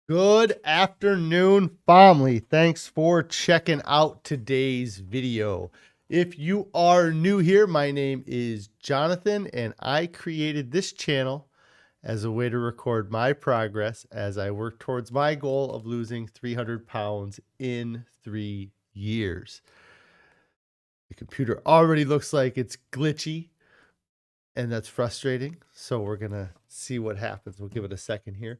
Good afternoon, family. Thanks for checking out today's video. If you are new here, my name is Jonathan, and I created this channel as a way to record my progress as I work towards my goal of losing 300 pounds in 3 years. The computer already looks like it's glitchy, and that's frustrating. So we're going to see what happens. We'll give it a second here.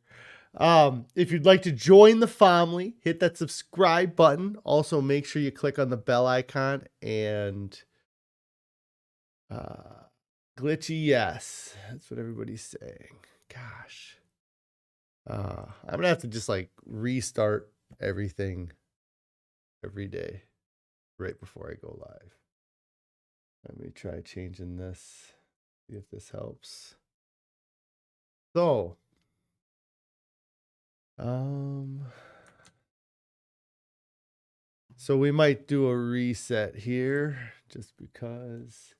If you'd like to join the family, hit that subscribe button. Also, make sure you click on the bell icon and glitchy, yes. That's what everybody's saying. Gosh. I'm going to have to just like restart everything every day right before I go live. Let me try changing this, see if this helps. So, so we might do a reset here just because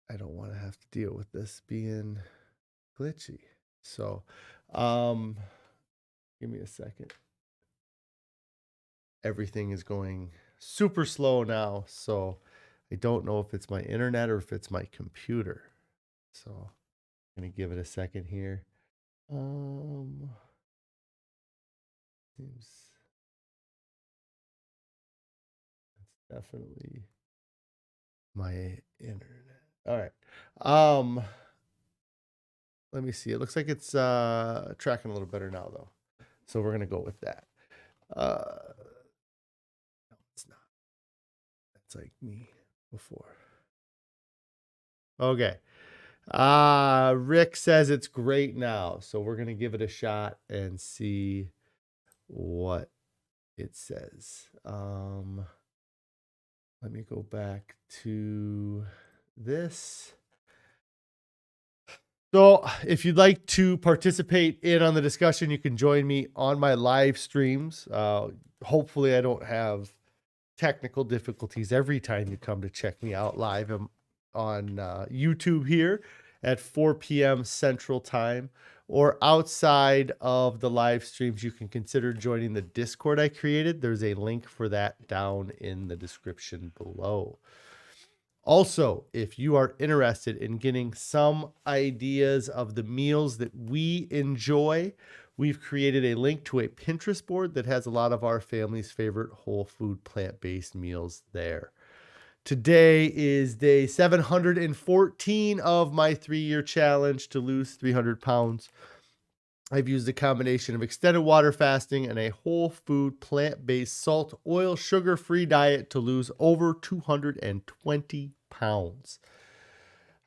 I don't want to have to deal with this being glitchy. So, give me a second. Everything is going super slow now, so I don't know if it's my internet or if it's my computer. So, I'm going to give it a second here. Seems that's definitely my internet. All right. Let me see. It looks like it's tracking a little better now though. So we're gonna go with that. No, it's not. That's like me before. Okay. Rick says it's great now. So we're gonna give it a shot and see what it says. Let me go back to this. So if you'd like to participate in on the discussion, you can join me on my live streams. Hopefully I don't have technical difficulties every time you come to check me out live. I'm on YouTube here at 4 p.m. Central Time, or outside of the live streams, you can consider joining the Discord I created. There's a link for that down in the description below. Also, if you are interested in getting some ideas of the meals that we enjoy, we've created a link to a Pinterest board that has a lot of our family's favorite whole food plant-based meals there. Today is day 714 of my 3-year challenge to lose 300 pounds. I've used a combination of extended water fasting and a whole food, plant-based, salt, oil, sugar-free diet to lose over 220 pounds.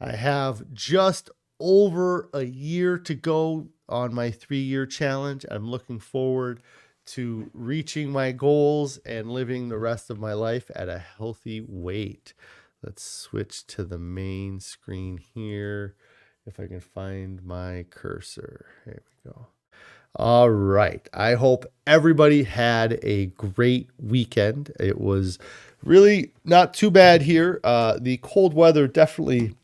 I have just over a year to go on my 3-year challenge. I'm looking forward to reaching my goals and living the rest of my life at a healthy weight. Let's switch to the main screen here. If I can find my cursor. Here we go. All right. I hope everybody had a great weekend. It was really not too bad here. The cold weather definitely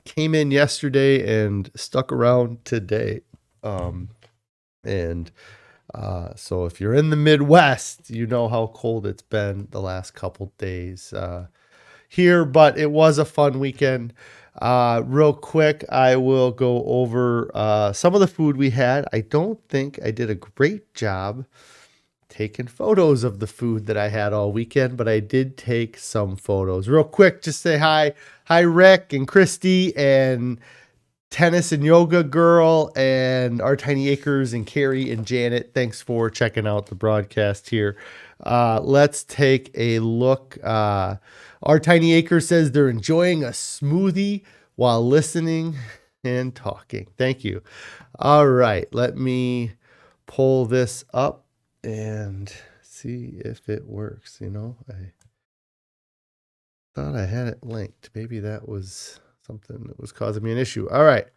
came in yesterday and stuck around today. So if you're in the Midwest, you know how cold it's been the last couple days here, but it was a fun weekend. Real quick, I will go over some of the food we had. I don't think I did a great job taking photos of the food that I had all weekend, but I did take some photos. Real quick, just say hi. Hi, Rick and Christy and Tennis and Yoga Girl and Our Tiny Acres and Carrie and Janet. Thanks for checking out the broadcast here. Let's take a look. Our Tiny Acre says they're enjoying a smoothie while listening and talking. Thank you. All right, let me pull this up and see if it works. You know, I thought I had it linked. Maybe that was something that was causing me an issue. All right,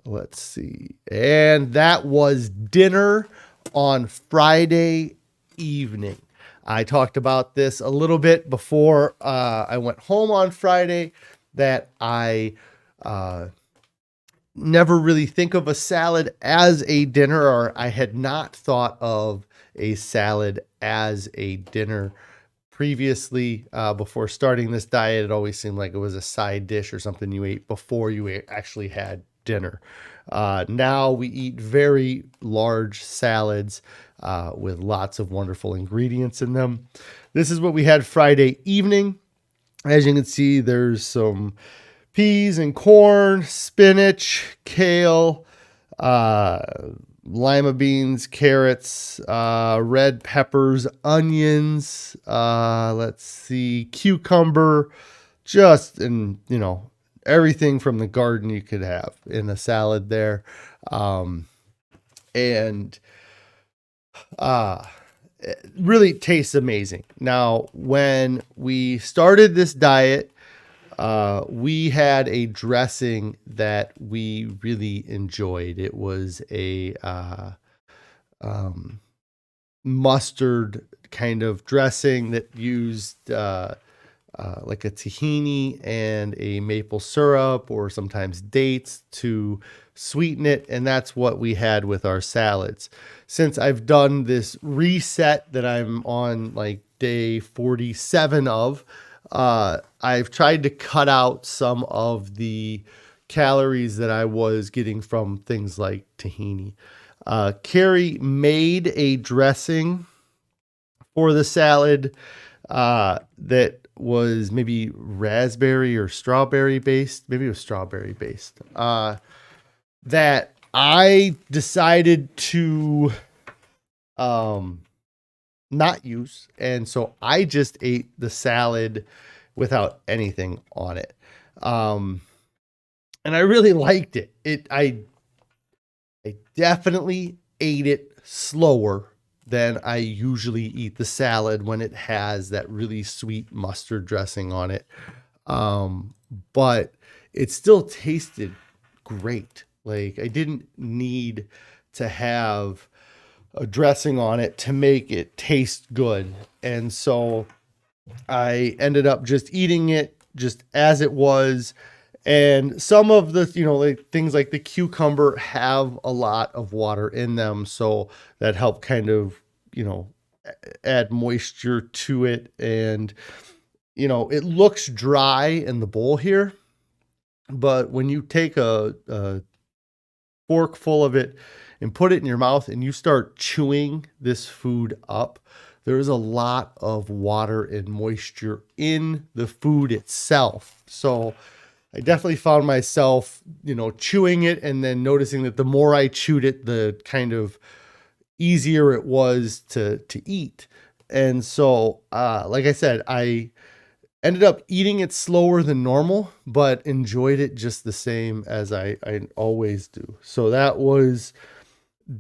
let's see. And that was dinner on Friday evening. I talked about this a little bit before I went home on Friday, that I never really think of a salad as a dinner, or I had not thought of a salad as a dinner previously. Before starting this diet, it always seemed like it was a side dish or something you ate before you actually had dinner. Now we eat very large salads with lots of wonderful ingredients in them. This is what we had Friday evening. As you can see, there's some peas and corn, spinach, kale, lima beans, carrots, red peppers, onions, let's see, cucumber, and everything from the garden you could have in a salad there. And it really tastes amazing. Now, when we started this diet, we had a dressing that we really enjoyed. It was a mustard kind of dressing that used like a tahini and a maple syrup, or sometimes dates, to sweeten it. And that's what we had with our salads. Since I've done this reset that I'm on like day 47 of, I've tried to cut out some of the calories that I was getting from things like tahini. Carrie made a dressing for the salad that was maybe raspberry or strawberry based. Maybe it was strawberry based. That I decided to not use, and so I just ate the salad without anything on it. And I really liked it. I definitely ate it slower than I usually eat the salad when it has that really sweet mustard dressing on it. But it still tasted great. Like, I didn't need to have a dressing on it to make it taste good. And so I ended up just eating it just as it was. And some of the, like things like the cucumber have a lot of water in them. So that helped kind of, add moisture to it. And, it looks dry in the bowl here, but when you take a fork full of it and put it in your mouth and you start chewing this food up, there's a lot of water and moisture in the food itself. So I definitely found myself, chewing it, and then noticing that the more I chewed it, the kind of easier it was to eat. And so, like I said, I ended up eating it slower than normal, but enjoyed it just the same as I always do. So that was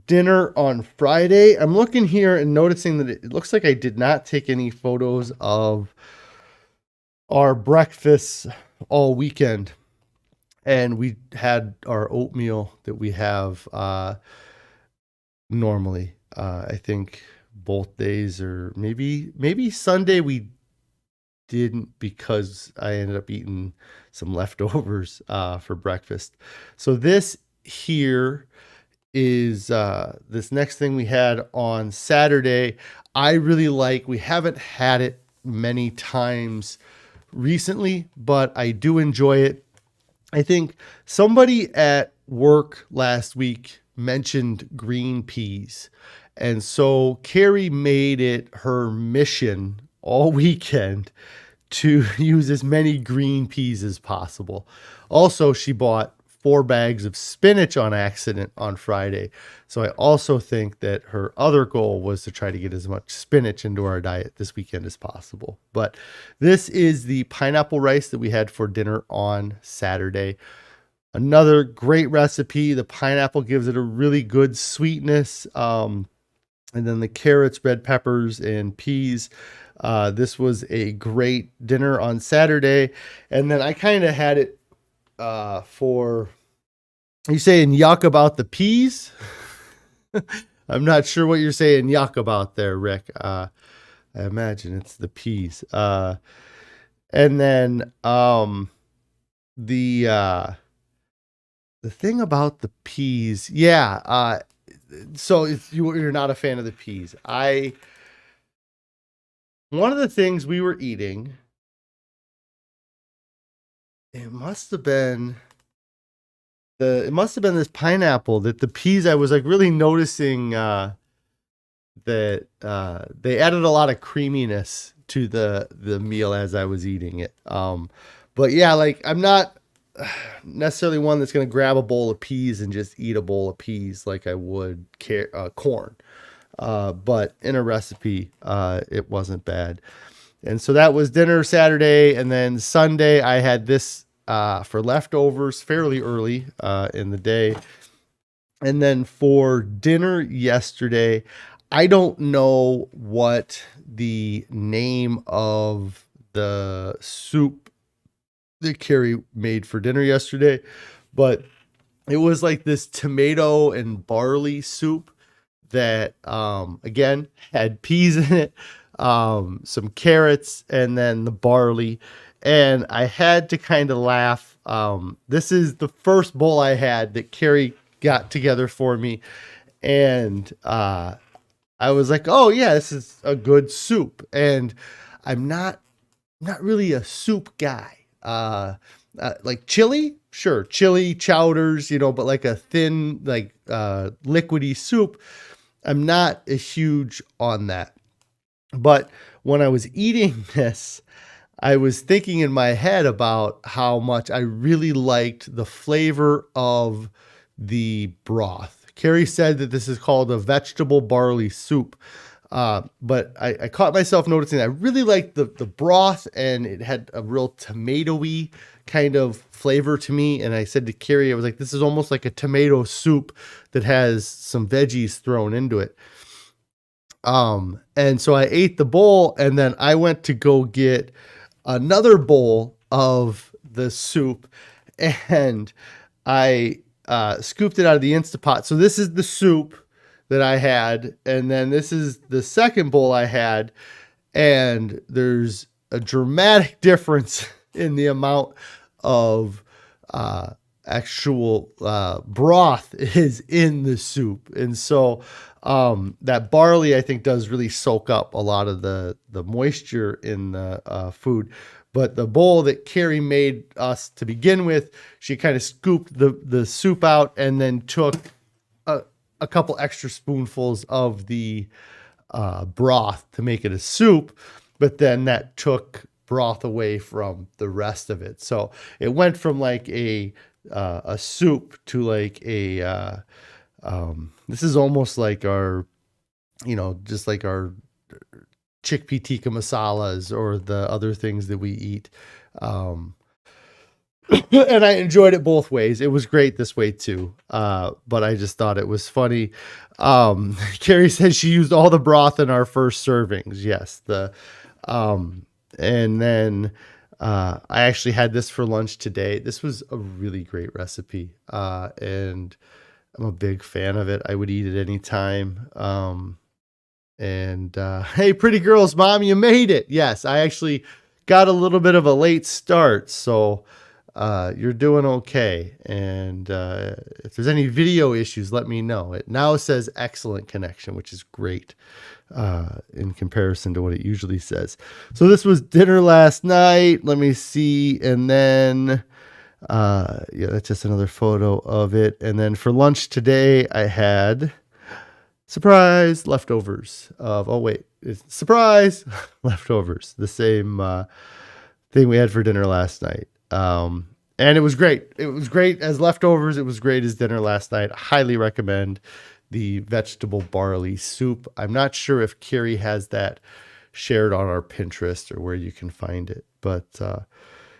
dinner on Friday. I'm looking here and noticing that it looks like I did not take any photos of our breakfasts all weekend. And we had our oatmeal that we have normally. I think both days, or maybe Sunday we didn't, because I ended up eating some leftovers for breakfast. So this here is this next thing we had on Saturday. I really like. We haven't had it many times recently, but I do enjoy it. I think somebody at work last week mentioned green peas. And so Carrie made it her mission all weekend to use as many green peas as possible. Also, she bought 4 bags of spinach on accident on Friday. So I also think that her other goal was to try to get as much spinach into our diet this weekend as possible. But this is the pineapple rice that we had for dinner on Saturday. Another great recipe. The pineapple gives it a really good sweetness. And then the carrots, red peppers, and peas. This was a great dinner on Saturday. And then I kind of had it for, you saying yuck about the peas? I'm not sure what you're saying yuck about there, Rick. I imagine it's the peas. And then the The thing about the peas, yeah. So if you're not a fan of the peas, one of the things we were eating, it must have been this pineapple that the peas. I was like really noticing that they added a lot of creaminess to the meal as I was eating it. But yeah, like I'm not necessarily one that's going to grab a bowl of peas and just eat a bowl of peas like I would corn. But in a recipe, it wasn't bad. And so that was dinner Saturday. And then Sunday, I had this for leftovers fairly early in the day. And then for dinner yesterday, I don't know what the name of the soup that Carrie made for dinner yesterday, but it was like this tomato and barley soup that again had peas in it, some carrots, and then the barley. And I had to kind of laugh. This is the first bowl I had that Carrie got together for me, and I was like, oh yeah, this is a good soup. And I'm not really a soup guy. Like chili, sure, chili chowders, but like a thin, like liquidy soup, I'm not a huge on that. But when I was eating this, I was thinking in my head about how much I really liked the flavor of the broth. Carrie said that this is called a vegetable barley soup. But I caught myself noticing I really liked the broth, and it had a real tomatoey kind of flavor to me. And I said to Carrie, I was like, this is almost like a tomato soup that has some veggies thrown into it. And so I ate the bowl, and then I went to go get another bowl of the soup, and I scooped it out of the Instapot. So this is the soup that I had, and then this is the second bowl I had, and there's a dramatic difference in the amount of actual broth is in the soup. And so that barley, I think, does really soak up a lot of the moisture in the food. But the bowl that Carrie made us to begin with, she kind of scooped the soup out and then took a couple extra spoonfuls of the broth to make it a soup, but then that took broth away from the rest of it. So it went from like a soup to like this is almost like our, just like our chickpea tikka masalas or the other things that we eat. And I enjoyed it both ways. It was great this way too. But I just thought it was funny. Carrie said she used all the broth in our first servings. Yes. And then, I actually had this for lunch today. This was a really great recipe. And I'm a big fan of it. I would eat it anytime. Hey, pretty girls, Mom, you made it. Yes. I actually got a little bit of a late start. So, you're doing okay. And if there's any video issues, let me know. It now says excellent connection, which is great in comparison to what it usually says. So this was dinner last night. Let me see. And then, yeah, that's just another photo of it. And then for lunch today, I had surprise leftovers of, surprise leftovers. The same thing we had for dinner last night. And it was great. It was great as leftovers. It was great as dinner last night. Highly recommend the vegetable barley soup. I'm not sure if Carrie has that shared on our Pinterest or where you can find it, but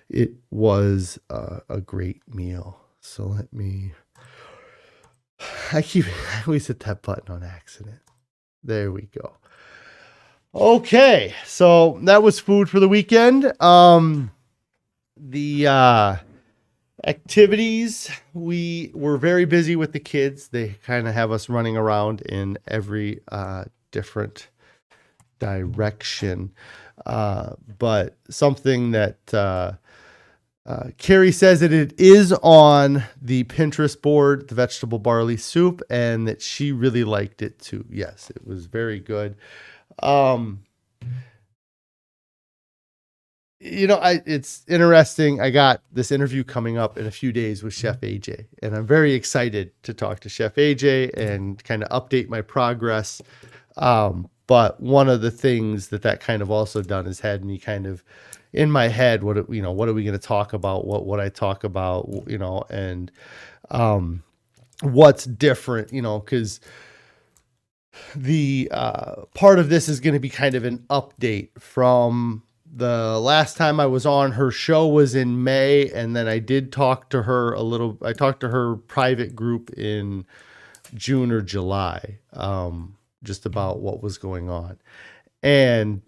it was a great meal. So I always hit that button on accident. There we go. Okay. So that was food for the weekend. The activities, we were very busy with the kids. They kind of have us running around in every different direction. But something that Carrie says that it is on the Pinterest board, the vegetable barley soup, and that she really liked it too. Yes, it was very good. It's interesting. I got this interview coming up in a few days with Chef AJ, and I'm very excited to talk to Chef AJ and kind of update my progress. But one of the things that kind of also done is had me kind of in my head, what are we going to talk about? What I talk about, and what's different, because the part of this is going to be kind of an update from the last time I was on. Her show was in May, and then I did talk to her I talked to her private group in June or July, just about what was going on. And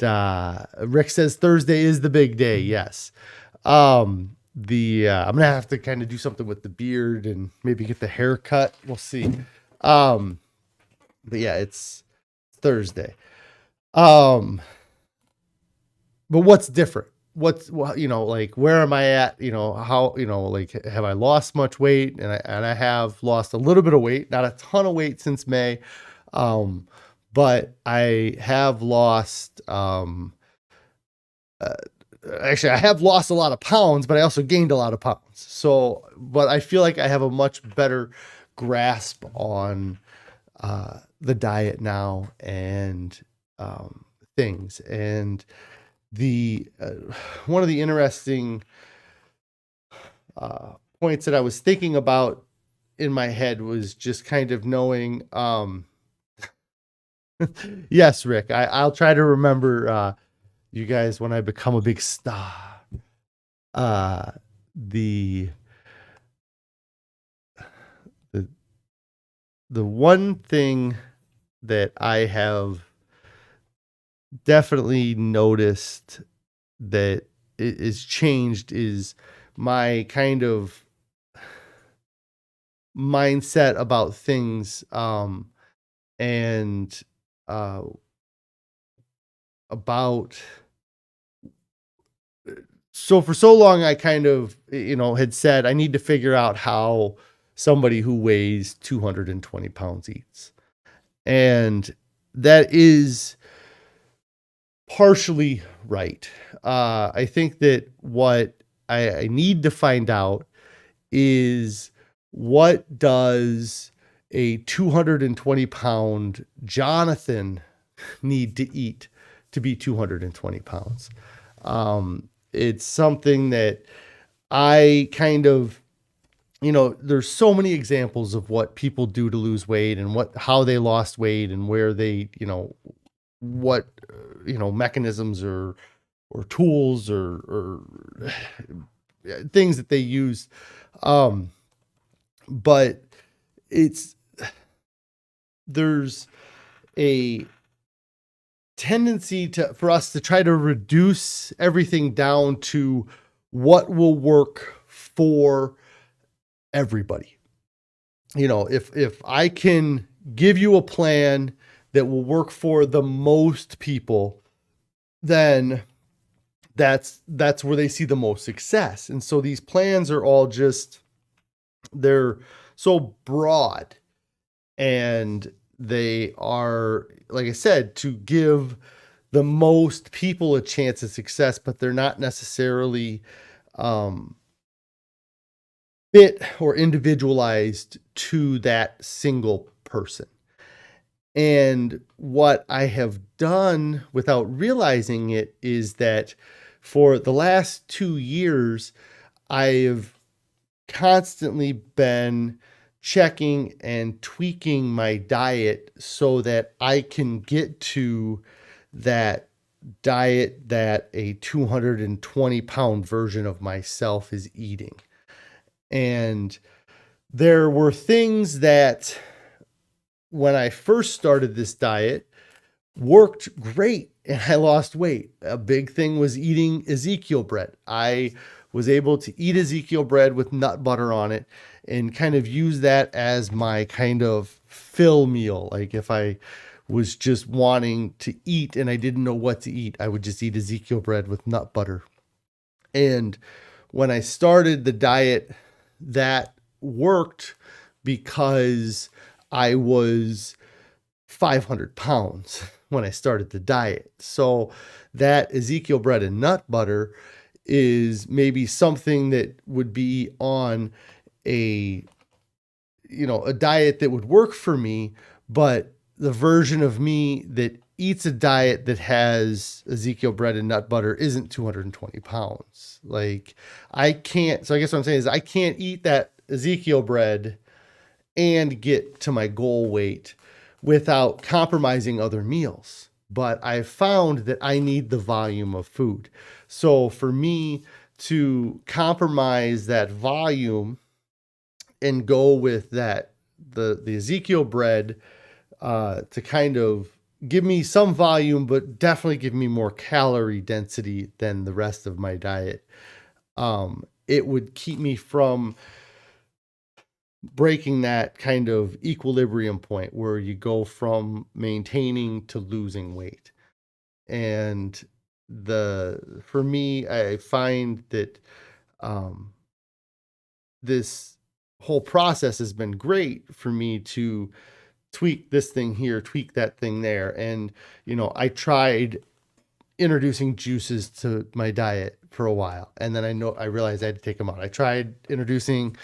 Rick says Thursday is the big day. Yes. I'm gonna have to kind of do something with the beard and maybe get the haircut. We'll see. But yeah, it's Thursday. But what's different? Like, where am I at? How, like, have I lost much weight? And I have lost a little bit of weight, not a ton of weight since May. But I have lost, actually, I have lost a lot of pounds, but I also gained a lot of pounds. So, but I feel like I have a much better grasp on the diet now and things. And one of the interesting points that I was thinking about in my head was just kind of knowing, yes, Rick, I'll try to remember you guys when I become a big star. The one thing that I have definitely noticed that is changed is my kind of mindset about things, and about, so for so long I kind of had said I need to figure out how somebody who weighs 220 pounds eats, and that is partially right. I think that what I need to find out is, what does a 220 pound Jonathan need to eat to be 220 pounds? It's something that I kind of, there's so many examples of what people do to lose weight and how they lost weight and where they, what, mechanisms or tools or things that they use. But there's a tendency for us to try to reduce everything down to what will work for everybody. If I can give you a plan that will work for the most people, then that's where they see the most success. And so these plans are all they're so broad, and they are, like I said, to give the most people a chance of success, but they're not necessarily fit or individualized to that single person. And what I have done without realizing it is that for the last 2 years, I've constantly been checking and tweaking my diet so that I can get to that diet that a 220 pound version of myself is eating. And there were things that, when I first started this diet, worked great and I lost weight. A big thing was eating Ezekiel bread. I was able to eat Ezekiel bread with nut butter on it and kind of use that as my kind of fill meal. Like, if I was just wanting to eat and I didn't know what to eat, I would just eat Ezekiel bread with nut butter. And when I started the diet, that worked because I was 500 pounds when I started the diet. So that Ezekiel bread and nut butter is maybe something that would be on a diet that would work for me, but the version of me that eats a diet that has Ezekiel bread and nut butter isn't 220 pounds. Like I can't, so I guess what I'm saying is I can't eat that Ezekiel bread and get to my goal weight without compromising other meals. But I've found that I need the volume of food. So for me to compromise that volume and go with that, the Ezekiel bread, to kind of give me some volume, but definitely give me more calorie density than the rest of my diet. It would keep me from breaking that kind of equilibrium point where you go from maintaining to losing weight. And for me, I find that this whole process has been great for me to tweak this thing here, tweak that thing there. And, I tried introducing juices to my diet for a while. And then I realized I had to take them out. I tried introducing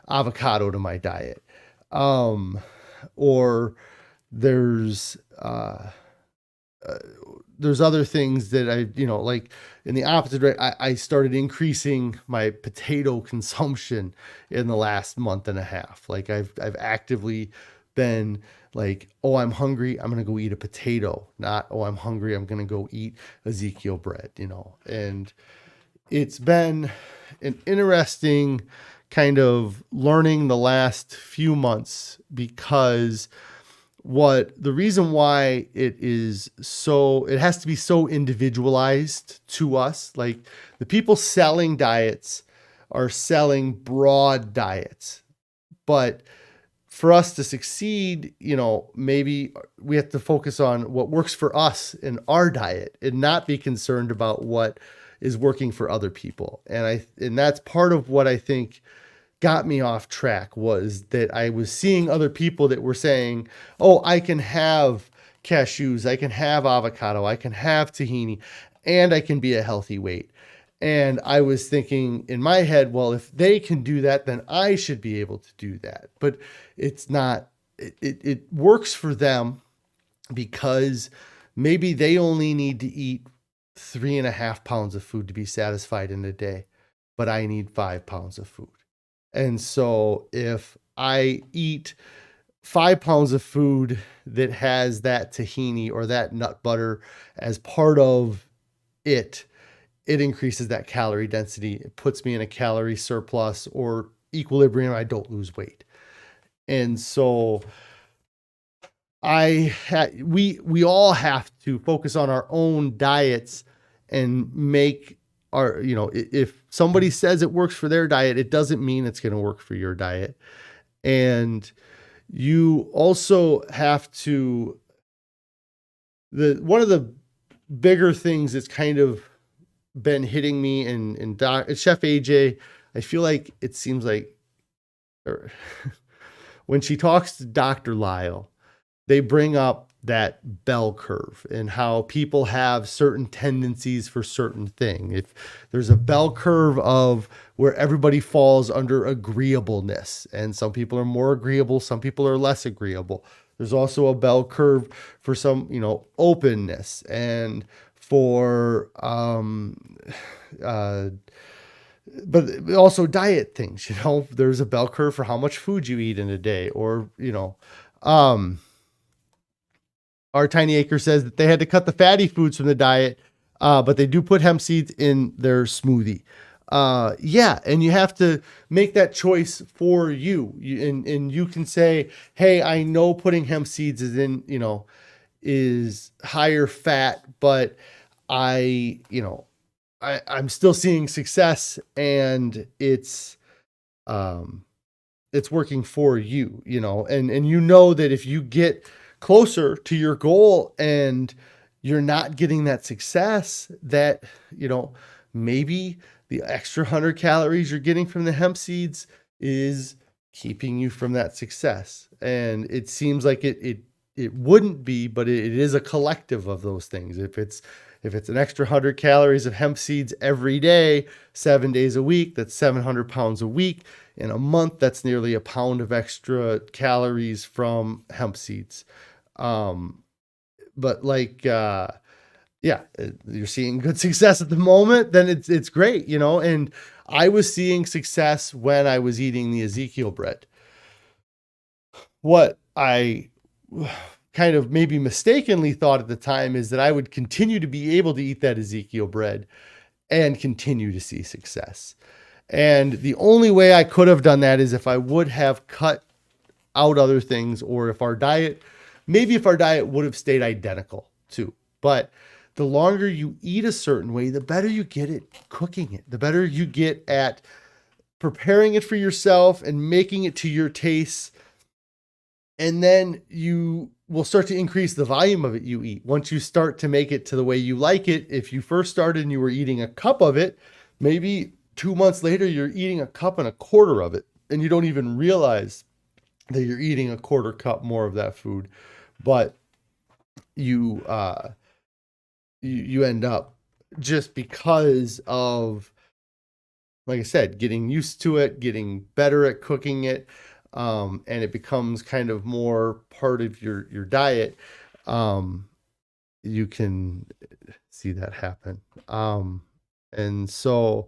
avocado to my diet. Or there's other things that like in the opposite way, I started increasing my potato consumption in the last month and a half. Like I've actively been like, oh, I'm hungry, I'm going to go eat a potato, not, oh, I'm hungry, I'm going to go eat Ezekiel bread, and it's been an interesting kind of learning the last few months, because the reason why it has to be so individualized to us. Like the people selling diets are selling broad diets, but for us to succeed, maybe we have to focus on what works for us in our diet and not be concerned about what is working for other people. And that's part of what I think got me off track, was that I was seeing other people that were saying, oh, I can have cashews, I can have avocado, I can have tahini, and I can be a healthy weight. And I was thinking in my head, well, if they can do that, then I should be able to do that. But it's not, it works for them because maybe they only need to eat 3.5 pounds of food to be satisfied in a day, but I need 5 pounds of food. And so if I eat 5 pounds of food that has that tahini or that nut butter as part of it, it increases that calorie density. It puts me in a calorie surplus or equilibrium. I don't lose weight. And so we all have to focus on our own diets and make our, if somebody says it works for their diet, it doesn't mean it's going to work for your diet. And you also have to, one of the bigger things that's kind of been hitting me and Chef AJ, I feel like it seems like when she talks to Dr. Lisle, they bring up that bell curve and how people have certain tendencies for certain things. If there's a bell curve of where everybody falls under agreeableness, and some people are more agreeable, some people are less agreeable. There's also a bell curve for some, openness, and for but also diet things. There's a bell curve for how much food you eat in a day, or our Tiny Acre says that they had to cut the fatty foods from the diet, but they do put hemp seeds in their smoothie. Yeah, and you have to make that choice for you. And you can say, hey, I know putting hemp seeds is higher fat, but I'm still seeing success, and it's working for you, and that if you get closer to your goal and you're not getting that success, that, maybe the extra 100 calories you're getting from the hemp seeds is keeping you from that success. And it seems like it wouldn't be, but it is a collective of those things. If it's an extra 100 calories of hemp seeds every day, 7 days a week, that's 700 pounds a week. In a month, that's nearly a pound of extra calories from hemp seeds. But like, yeah, you're seeing good success at the moment, then it's great, you know. And I was seeing success when I was eating the Ezekiel bread. What I kind of maybe mistakenly thought at the time is that I would continue to be able to eat that Ezekiel bread and continue to see success. And the only way I could have done that is if I would have cut out other things, or if our diet would have stayed identical too. But the longer you eat a certain way, the better you get at cooking it, the better you get at preparing it for yourself and making it to your tastes. And then you will start to increase the volume of it you eat. Once you start to make it to the way you like it, if you first started and you were eating a cup of it, maybe 2 months later, you're eating a cup and a quarter of it, and you don't even realize that you're eating a quarter cup more of that food. But you end up, just because of, like I said, getting used to it, getting better at cooking it, and it becomes kind of more part of your diet. You can see that happen. And so,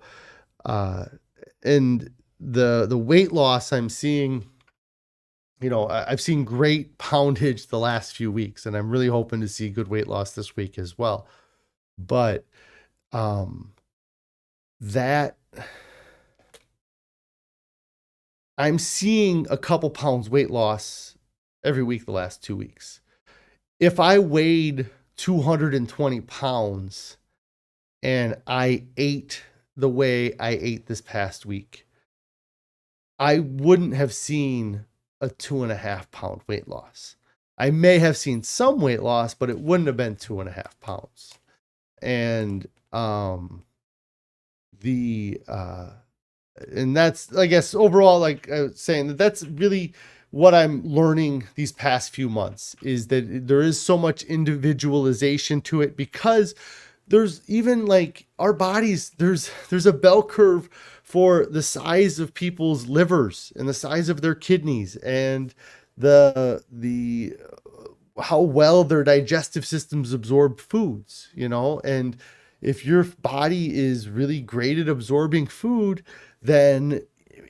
and the weight loss I'm seeing, you know, I've seen great poundage the last few weeks, and I'm really hoping to see good weight loss this week as well. But that I'm seeing a couple pounds weight loss every week the last 2 weeks. If I weighed 220 pounds and I ate the way I ate this past week, I wouldn't have seen a 2.5 pound weight loss. I may have seen some weight loss, but it wouldn't have been 2.5 pounds. And and that's, I guess, overall, like I was saying, that's really what I'm learning these past few months, is that there is so much individualization to it, because there's even like our bodies, there's a bell curve for the size of people's livers and the size of their kidneys and the how well their digestive systems absorb foods, you know. And if your body is really great at absorbing food, then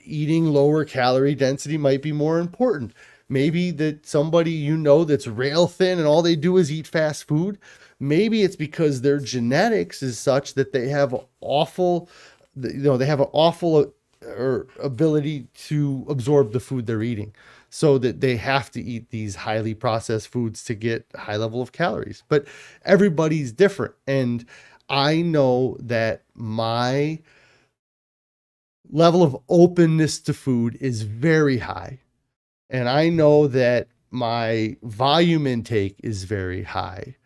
eating lower calorie density might be more important. Maybe that somebody, you know, that's rail thin and all they do is eat fast food, maybe it's because their genetics is such that they have awful ability to absorb the food they're eating, so that they have to eat these highly processed foods to get a high level of calories. But everybody's different. And I know that my level of openness to food is very high. And I know that my volume intake is very high.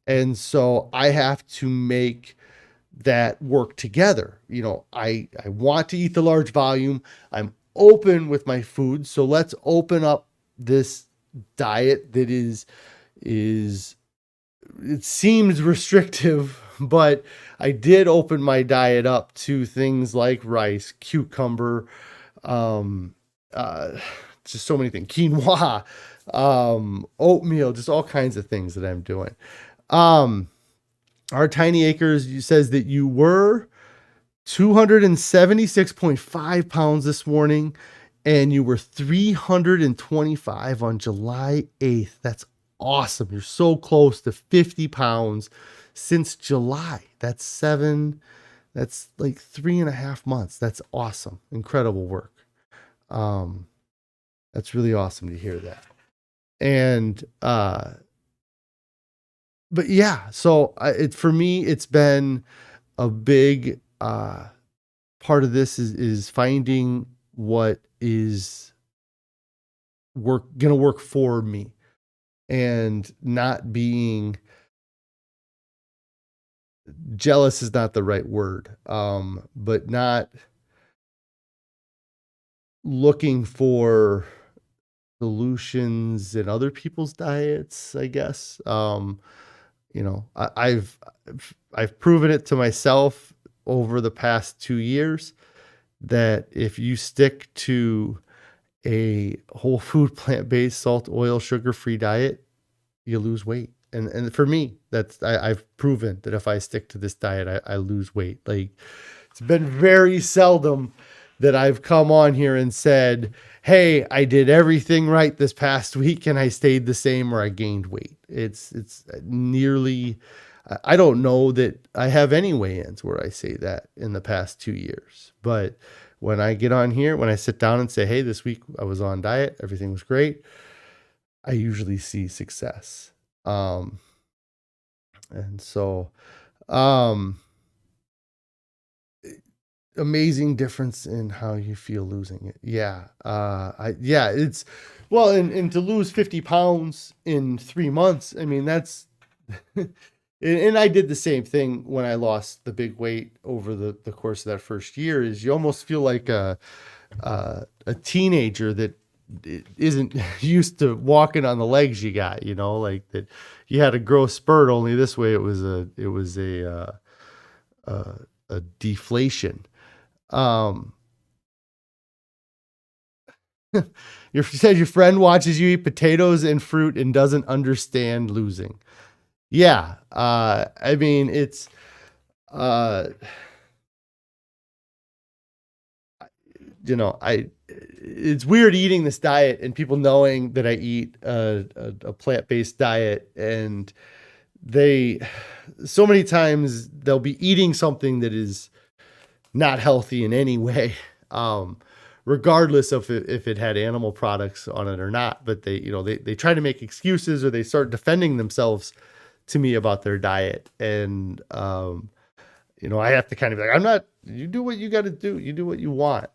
And so I have to make that work together. You know, I want to eat the large volume. I'm open with my food. So let's open up this diet that it seems restrictive, but I did open my diet up to things like rice, cucumber, just so many things, quinoa, oatmeal, just all kinds of things that I'm doing. Our Tiny Acres says that you were 276.5 pounds this morning, and you were 325 on July 8th. That's awesome. You're so close to 50 pounds since July. That's like 3.5 months. That's awesome. Incredible work. That's really awesome to hear that. And, but yeah, so for me, it's been a big part of this is finding what is gonna work for me, and not being jealous is not the right word, but not looking for solutions in other people's diets, I guess. I've proven it to myself over the past 2 years that if you stick to a whole food, plant-based, salt, oil, sugar-free diet, you lose weight. And for me, I've proven that if I stick to this diet, I lose weight. Like, it's been very seldom that I've come on here and said, hey, I did everything right this past week and I stayed the same or I gained weight. It's nearly, I don't know that I have any weigh-ins where I say that in the past 2 years. But when I get on here, when I sit down and say, hey, this week I was on diet, everything was great, I usually see success. And so, amazing difference in how you feel losing it. Yeah. It's, well, and to lose 50 pounds in 3 months, I mean, that's, and I did the same thing when I lost the big weight over the course of that first year. Is you almost feel like a teenager that isn't used to walking on the legs you got, like that you had a growth spurt, only this way it was a deflation. You said your friend watches you eat potatoes and fruit and doesn't understand losing. Yeah. I mean, it's, it's weird eating this diet and people knowing that I eat a plant-based diet, and so many times they'll be eating something that is not healthy in any way, regardless of if it had animal products on it or not. But they try to make excuses, or they start defending themselves to me about their diet. And, I have to kind of be like, you do what you got to do. You do what you want.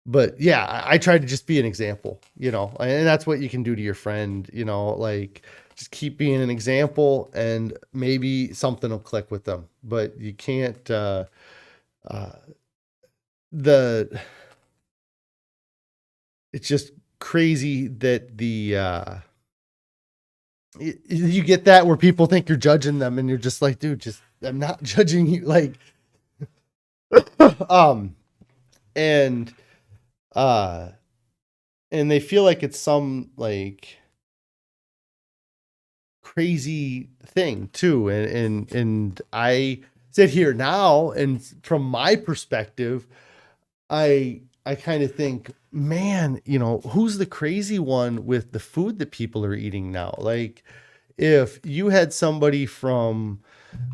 But yeah, I try to just be an example, and that's what you can do to your friend, like just keep being an example and maybe something will click with them. But you can't, it's just crazy that you get that where people think you're judging them, and you're just like, dude, I'm not judging you. Like, and they feel like it's some like crazy thing too. And I sit here now, and from my perspective, I kind of think, man, who's the crazy one with the food that people are eating now? Like, if you had somebody from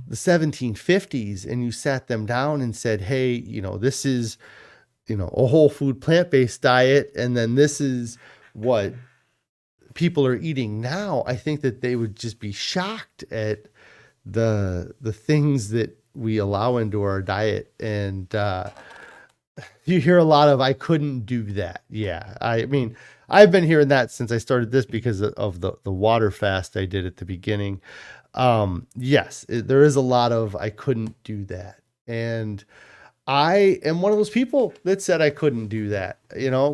the 1750s and you sat them down and said, hey, this is, a whole food plant-based diet, and then this is what people are eating now, I think that they would just be shocked at the things that we allow into our diet. And you hear a lot of, I couldn't do that. Yeah. I mean, I've been hearing that since I started this because of the water fast I did at the beginning. Yes, there is a lot of, I couldn't do that. And I am one of those people that said I couldn't do that.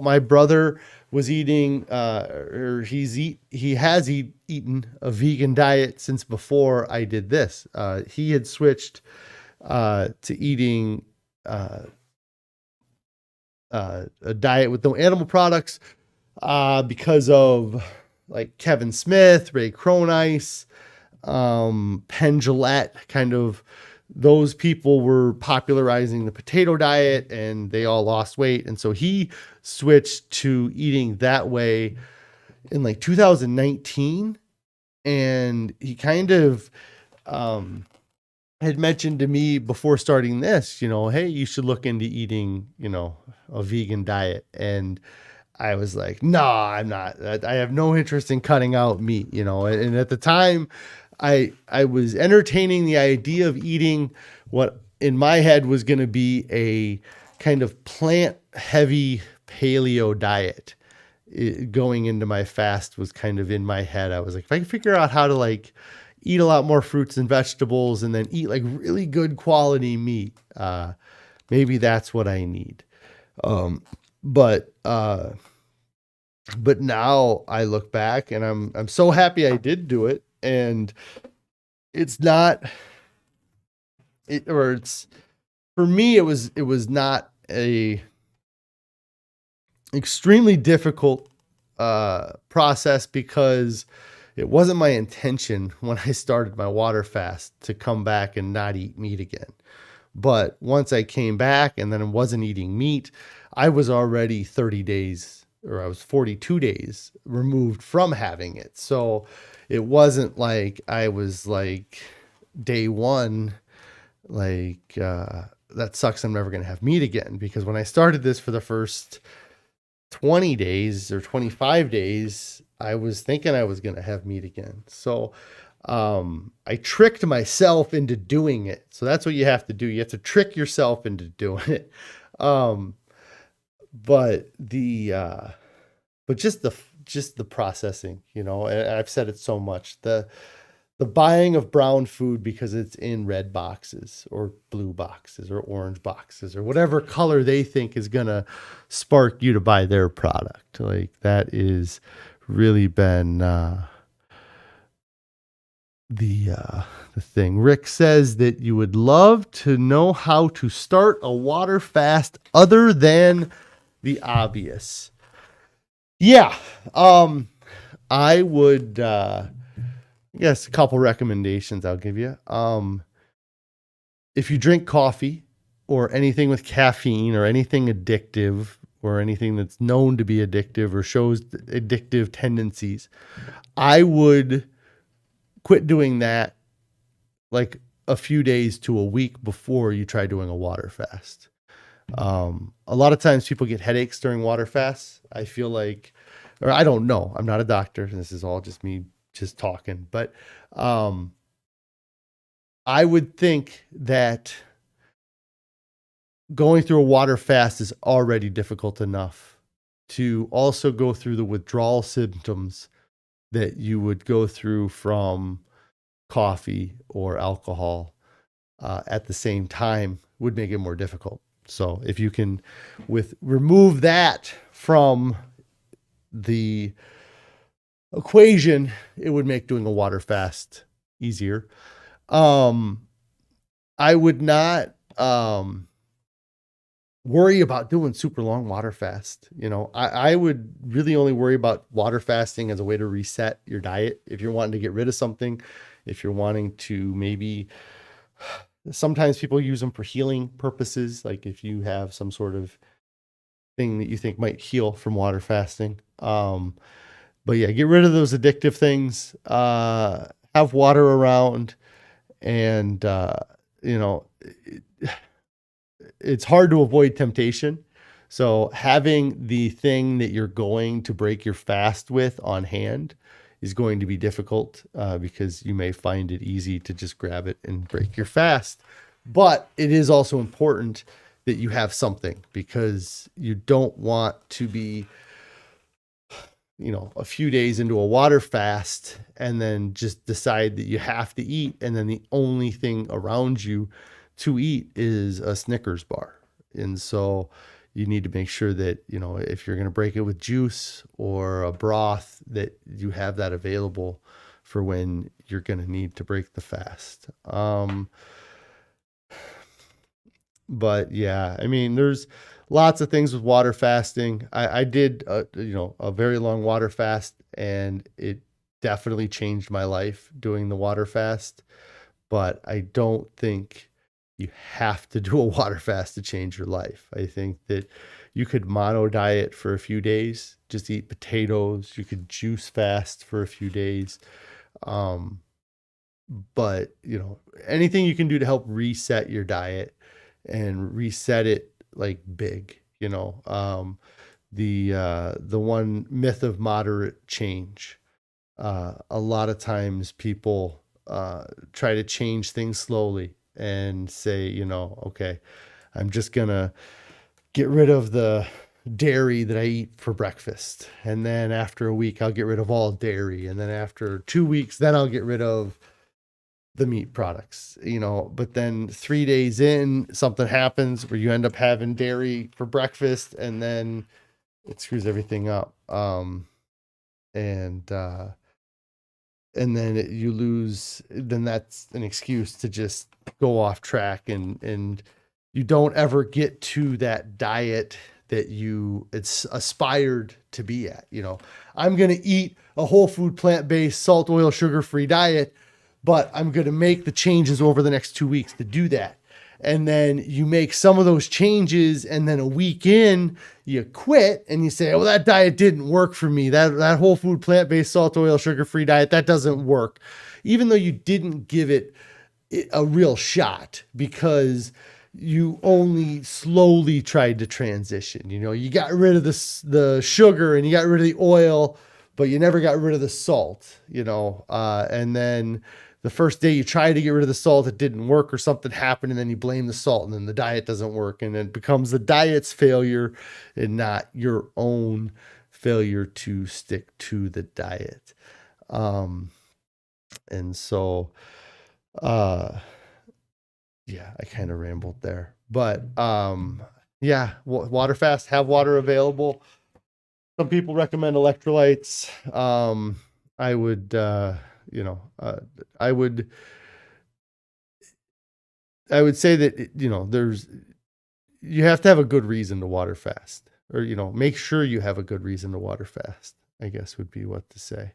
My brother was eating, he has eaten a vegan diet since before I did this. He had switched to eating a diet with no animal products because of like Kevin Smith, Ray Cronice, Penn Jillette, kind of those people were popularizing the potato diet, and they all lost weight. And so he switched to eating that way in like 2019. And he kind of had mentioned to me before starting this, hey, you should look into eating, a vegan diet. And I was like, no, I'm not. I have no interest in cutting out meat, and at the time I was entertaining the idea of eating what in my head was going to be a kind of plant heavy paleo diet. Going into my fast was kind of in my head. I was like, if I can figure out how to like eat a lot more fruits and vegetables and then eat like really good quality meat. Maybe that's what I need. But now I look back and I'm so happy I did do it. And it's not for me, it was not a extremely difficult process, because it wasn't my intention when I started my water fast to come back and not eat meat again. But once I came back and then I wasn't eating meat, I was already 30 days, or I was 42 days removed from having it. So it wasn't like I was like day one, like, that sucks, I'm never going to have meat again. Because when I started this for the first 20 days or 25 days, I was thinking I was going to have meat again. So I tricked myself into doing it. So that's what you have to do. You have to trick yourself into doing it. But just the processing, I've said it so much, the buying of brown food because it's in red boxes or blue boxes or orange boxes or whatever color they think is going to spark you to buy their product. Like, that is really been the thing. Rick says that you would love to know how to start a water fast other than the obvious. Yeah. I would, yes, a couple recommendations I'll give you. If you drink coffee or anything with caffeine or anything addictive or anything that's known to be addictive or shows addictive tendencies, I would quit doing that like a few days to a week before you try doing a water fast. A lot of times people get headaches during water fasts. I feel like, or I don't know, I'm not a doctor. This is all just me just talking, but I would think that going through a water fast is already difficult enough to also go through the withdrawal symptoms that you would go through from coffee or alcohol at the same time would make it more difficult. So if you can remove that from the equation, it would make doing a water fast easier. I would not worry about doing super long water fast. I would really only worry about water fasting as a way to reset your diet. If you're wanting to get rid of something, if you're wanting to maybe, sometimes people use them for healing purposes. Like if you have some sort of thing that you think might heal from water fasting. But yeah, get rid of those addictive things, have water around, and, it's hard to avoid temptation. So having the thing that you're going to break your fast with on hand is going to be difficult, because you may find it easy to just grab it and break your fast. But it is also important that you have something, because you don't want to be, a few days into a water fast and then just decide that you have to eat. And then the only thing around you to eat is a Snickers bar. And so you need to make sure that, if you're going to break it with juice or a broth, that you have that available for when you're going to need to break the fast. But yeah, there's lots of things with water fasting. I did, a very long water fast, and it definitely changed my life doing the water fast. But I don't think you have to do a water fast to change your life. I think that you could mono diet for a few days, just eat potatoes. You could juice fast for a few days. But, anything you can do to help reset your diet and reset it like big, the one myth of moderate change. A lot of times people try to change things slowly and say, okay, I'm just gonna get rid of the dairy that I eat for breakfast, and then after a week I'll get rid of all dairy, and then after 2 weeks then I'll get rid of the meat products, but then 3 days in, something happens where you end up having dairy for breakfast, and then it screws everything up. And then you lose, then that's an excuse to just go off track, and you don't ever get to that diet that it's aspired to be at. I'm going to eat a whole food, plant-based, salt, oil, sugar-free diet, but I'm going to make the changes over the next 2 weeks to do that. And then you make some of those changes, and then a week in, you quit and you say, well, that diet didn't work for me. That whole food, plant-based, salt, oil, sugar-free diet, that doesn't work. Even though you didn't give it a real shot, because you only slowly tried to transition. You got rid of the sugar and you got rid of the oil, but you never got rid of the salt, and then the first day you try to get rid of the salt, it didn't work, or something happened, and then you blame the salt, and then the diet doesn't work, and it becomes the diet's failure and not your own failure to stick to the diet. And so, yeah, I kind of rambled there, but yeah, water fast, have water available. Some people recommend electrolytes. I would, I would say that, you have to have a good reason to water fast, or, make sure you have a good reason to water fast, I guess would be what to say.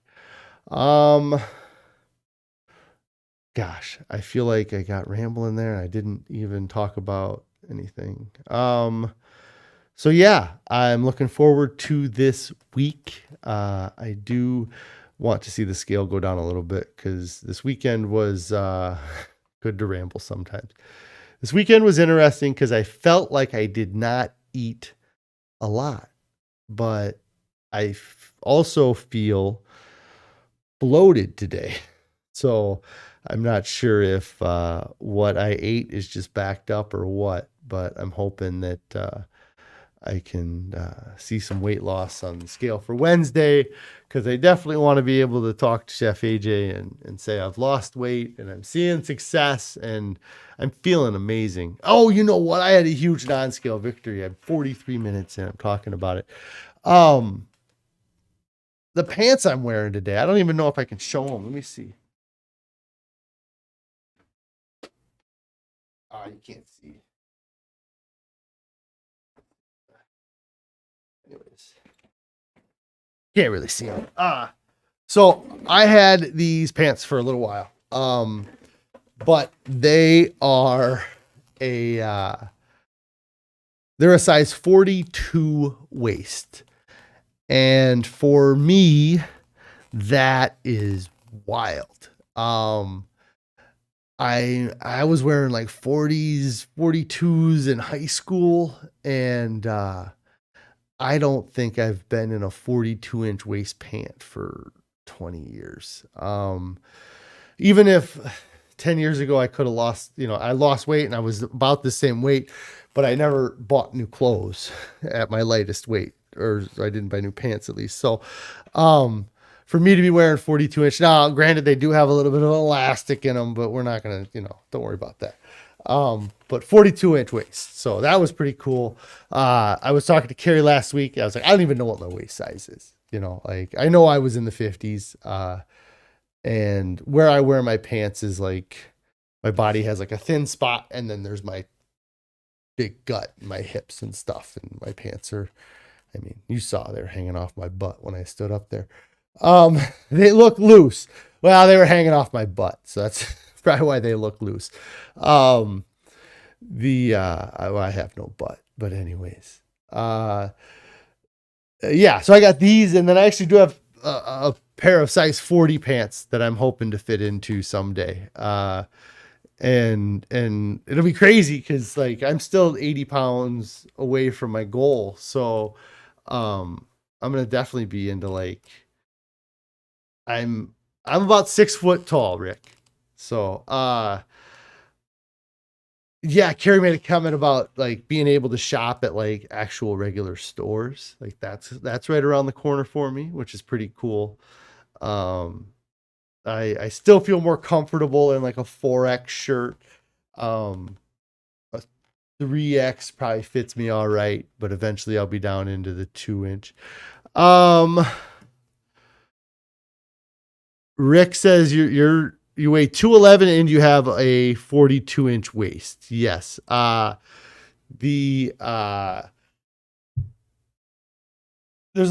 Gosh, I feel like I got rambling there. I didn't even talk about anything. So yeah, I'm looking forward to this week. I do want to see the scale go down a little bit, because this weekend was good to ramble sometimes. This weekend was interesting because I felt like I did not eat a lot, but I also feel bloated today. So I'm not sure if what I ate is just backed up or what, but I'm hoping that I can see some weight loss on the scale for Wednesday, because I definitely want to be able to talk to Chef AJ and say I've lost weight and I'm seeing success and I'm feeling amazing. Oh, you know what? I had a huge non-scale victory. I'm 43 minutes in. I'm talking about it. The pants I'm wearing today, I don't even know if I can show them. Let me see. Oh, you can't see. Anyways, can't really see them. So I had these pants for a little while, but they are they're a size 42 waist, and for me, that is wild. I was wearing like 40s, 42s in high school, and I don't think I've been in a 42-inch waist pant for 20 years. Even if 10 years ago I could have lost, I lost weight and I was about the same weight, but I never bought new clothes at my lightest weight, or I didn't buy new pants at least. So, for me to be wearing 42-inch, now, granted, they do have a little bit of elastic in them, but we're not going to, don't worry about that. But 42-inch waist. So that was pretty cool. I was talking to Carrie last week. I was like, I don't even know what my waist size is. Like, I know I was in the 50s. And where I wear my pants is like, my body has like a thin spot, and then there's my big gut and my hips and stuff. And my pants are, you saw they're hanging off my butt when I stood up there. They look loose. Well, they were hanging off my butt, so that's probably why they look loose. I have no butt, but anyways, yeah, so I got these, and then I actually do have a pair of size 40 pants that I'm hoping to fit into someday. And it'll be crazy because like I'm still 80 pounds away from my goal. So, I'm going to definitely be into like, I'm about 6 foot tall, Rick. So, yeah, Carrie made a comment about like being able to shop at like actual regular stores. Like that's right around the corner for me, which is pretty cool. I still feel more comfortable in like a 4X shirt. A 3X probably fits me all right, but eventually I'll be down into the 2-inch. Rick says you weigh 211 and you have a 42-inch waist. Yes. There's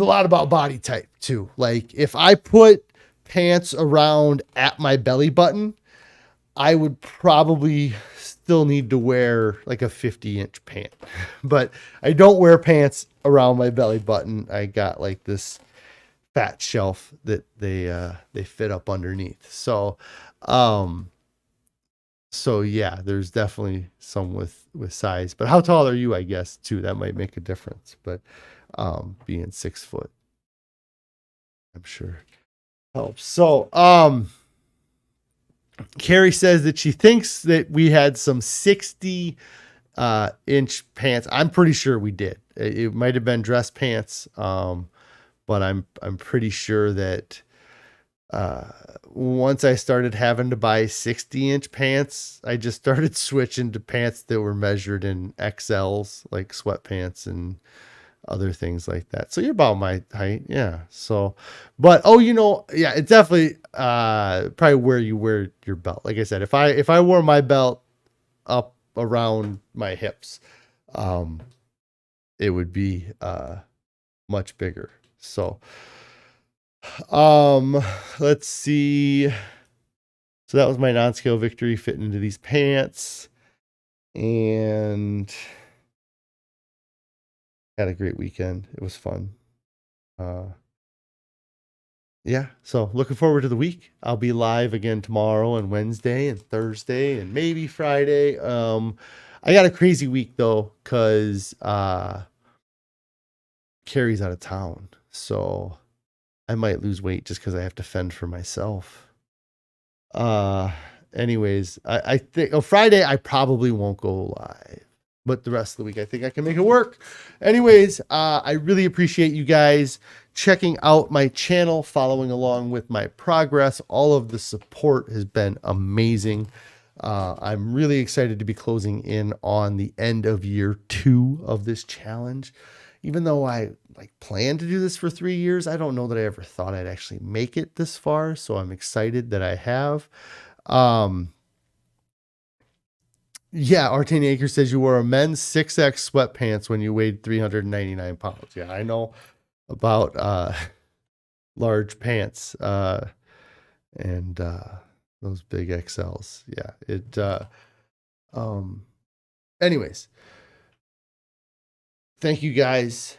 a lot about body type too. Like if I put pants around at my belly button, I would probably still need to wear like a 50-inch pant, but I don't wear pants around my belly button. I got like this fat shelf that they fit up underneath. So yeah, there's definitely some with size, but how tall are you? I guess too, that might make a difference, but being 6 foot, I'm sure helps. So Carrie says that she thinks that we had some 60 inch pants. I'm pretty sure we did. It might have been dress pants, but I'm pretty sure that once I started having to buy 60-inch pants, I just started switching to pants that were measured in XLs, like sweatpants and other things like that. So you're about my height. Yeah. So, but, yeah, it's definitely, probably where you wear your belt. Like I said, if I wore my belt up around my hips, it would be, much bigger. So, let's see. So that was my non-scale victory fitting into these pants, and had a great weekend. It was fun. Yeah. So looking forward to the week. I'll be live again tomorrow and Wednesday and Thursday and maybe Friday. I got a crazy week though, cause, Carrie's out of town. So I might lose weight just cause I have to fend for myself. Anyways, I think Friday, I probably won't go live, but the rest of the week, I think I can make it work. Anyways, I really appreciate you guys checking out my channel, following along with my progress. All of the support has been amazing. I'm really excited to be closing in on the end of year 2 of this challenge. Even though I planned to do this for 3 years, I don't know that I ever thought I'd actually make it this far. So I'm excited that I have. Yeah, Artane Acre says you wore a men's 6X sweatpants when you weighed 399 pounds. Yeah, I know about large pants and those big XLs. Yeah, anyways, thank you guys.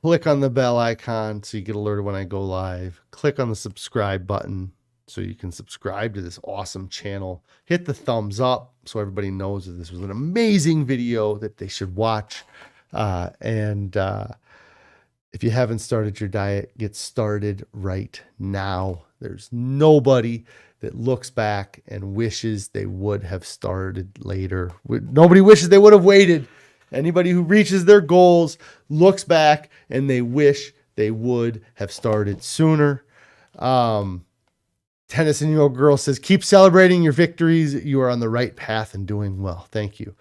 Click on the bell icon so you get alerted when I go live. Click on the subscribe button so you can subscribe to this awesome channel. Hit the thumbs up so everybody knows that this was an amazing video that they should watch. And if you haven't started your diet, get started right now. There's nobody that looks back and wishes they would have started later. Nobody wishes they would have waited. Anybody who reaches their goals looks back and they wish they would have started sooner. Tennis and Your Girl says, keep celebrating your victories. You are on the right path and doing well. Thank you.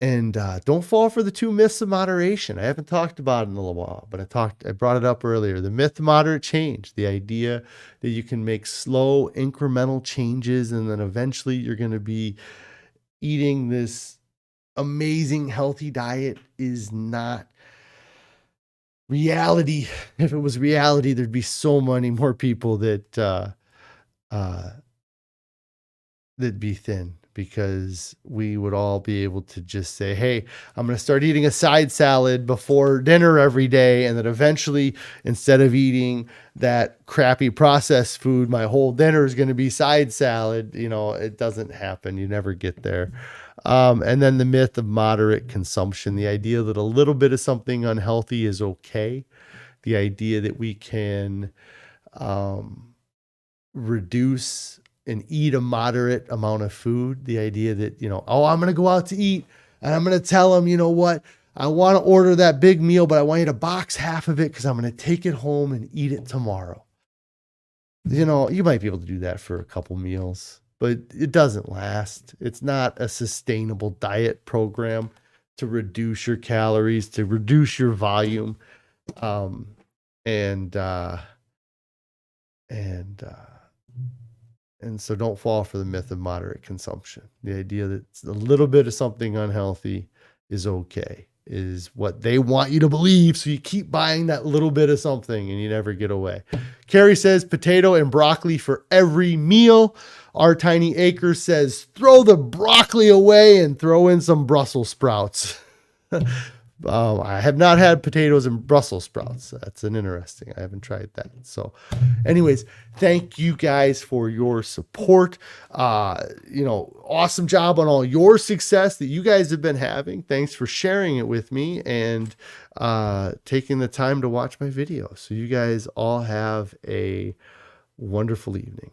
And don't fall for the 2 myths of moderation. I haven't talked about it in a little while, but I brought it up earlier. The myth of moderate change, the idea that you can make slow incremental changes and then eventually you're going to be eating this amazing healthy diet, is not reality. If it was reality, there'd be so many more people that'd be thin, because we would all be able to just say, hey, I'm going to start eating a side salad before dinner every day. And then eventually, instead of eating that crappy processed food, my whole dinner is going to be side salad. It doesn't happen. You never get there. And then the myth of moderate consumption, the idea that a little bit of something unhealthy is okay. The idea that we can reduce and eat a moderate amount of food. The idea that, I'm going to go out to eat and I'm going to tell them, you know what, I want to order that big meal, but I want you to box half of it because I'm going to take it home and eat it tomorrow. You know, you might be able to do that for a couple meals, but it doesn't last. It's not a sustainable diet program to reduce your calories, to reduce your volume. And so don't fall for the myth of moderate consumption. The idea that a little bit of something unhealthy is okay is what they want you to believe. So you keep buying that little bit of something and you never get away. Carrie says potato and broccoli for every meal. Our Tiny Acre says throw the broccoli away and throw in some Brussels sprouts. I have not had potatoes and Brussels sprouts. That's an interesting. I haven't tried that. So anyways, thank you guys for your support. Awesome job on all your success that you guys have been having. Thanks for sharing it with me and taking the time to watch my video. So you guys all have a wonderful evening.